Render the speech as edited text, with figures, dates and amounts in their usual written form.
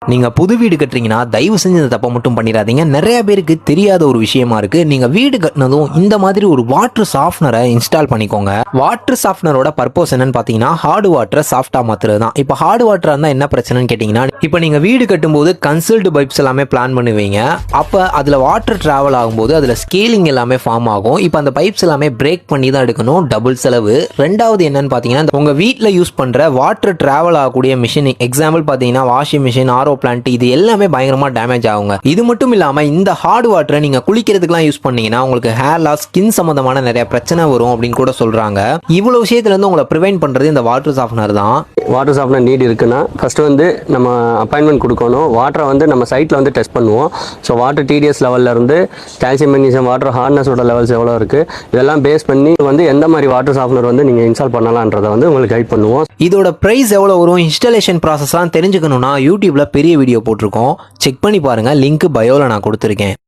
நீங்க புது வீடு கட்டுறீங்கன்னா தயவு செஞ்சு இந்த தப்பை மட்டும் பண்ணிடாதீங்க. நிறைய பேருக்கு தெரியாத ஒரு விஷயமா இருக்கு. நீங்க வீடு கட்டினதும் இந்த மாதிரி ஒரு வாட்டர் சாஃப்ட்னரை இன்ஸ்டால் பண்ணிக்கோங்க. வாட்டர் சாஃப்ட்னரோட பர்பஸ் என்னன்னு பாத்தீங்கன்னா ஹார்ட் வாட்டரை சாஃப்டா மாத்துறது தான். இப்போ ஹார்ட் வாட்டரா இருந்தா என்ன பிரச்சனைன்னு கேட்டீங்கன்னா, இப்போ நீங்க வீடு கட்டும்போது கன்சல்ட் பைப்ஸ் எல்லாமே பிளான் பண்ணுவீங்க. அப்ப அதுல வாட்டர் டிராவல் ஆகும்போது அதுல ஸ்கேலிங் எல்லாமே ஃபார்ம் ஆகும். இப்போ அந்த பைப்ஸ் எல்லாமே பிரேக் பண்ணி தான் எடுக்கணும், டபுள் செலவு. ரெண்டாவது என்னன்னு பாத்தீங்கன்னா, உங்க வீட்டுல யூஸ் பண்ற வாட்டர் டிராவல் ஆகக்கூடிய மிஷின், எக்ஸாம்பிள் பாத்தீங்கன்னா வாஷிங் மிஷின், ஆர்ஓ பிளான்ட், இது எல்லாமே பயங்கரமா டேமேஜ் ஆகுங்க. இது மட்டும் இல்லாம இந்த ஹார்ட் வாட்டரை நீங்க குளிக்கிறதுக்குலாம் யூஸ் பண்ணீங்கன்னா உங்களுக்கு ஹேர் லாஸ், ஸ்கின் சம்பந்தமான நிறைய பிரச்சனை வரும் அப்படின்னு கூட சொல்றாங்க. இவ்வளவு விஷயத்துல இருந்து உங்களை ப்ரிவென்ட் பண்றது இந்த வாட்டர் சாஃப்ட்னர் தான். வாட்டர் சாஃப்ட்னர் நீட் இருக்குன்னா ஃபர்ஸ்ட் வந்து நம்ம அப்பாயின்மெண்ட் கொடுக்கணும். வாட்டரை வந்து நம்ம சைட்டில் வந்து டெஸ்ட் பண்ணுவோம். ஸோ வாட்டர் டிடிஎஸ் லெவலில் இருந்து கால்சியம், மெக்னீசியம், வாட்டர் ஹார்ட்னஸோட லெவல்ஸ் எவ்வளோ இருக்குது, இதெல்லாம் பேஸ் பண்ணி வந்து எந்த மாதிரி வாட்டர் சாஃப்ட்னர் வந்து நீங்கள் இன்ஸ்டால் பண்ணலான்றதை வந்து உங்களுக்கு கைட் பண்ணுவோம். இதோட பிரைஸ் எவ்வளோ வரும், இன்ஸ்டாலேஷன் ப்ராசஸ்லாம் தெரிஞ்சுக்கணும்னா யூடியூப்ல பெரிய வீடியோ போட்டிருக்கோம், செக் பண்ணி பாருங்க. லிங்க் பயோல நான் கொடுத்துருக்கேன்.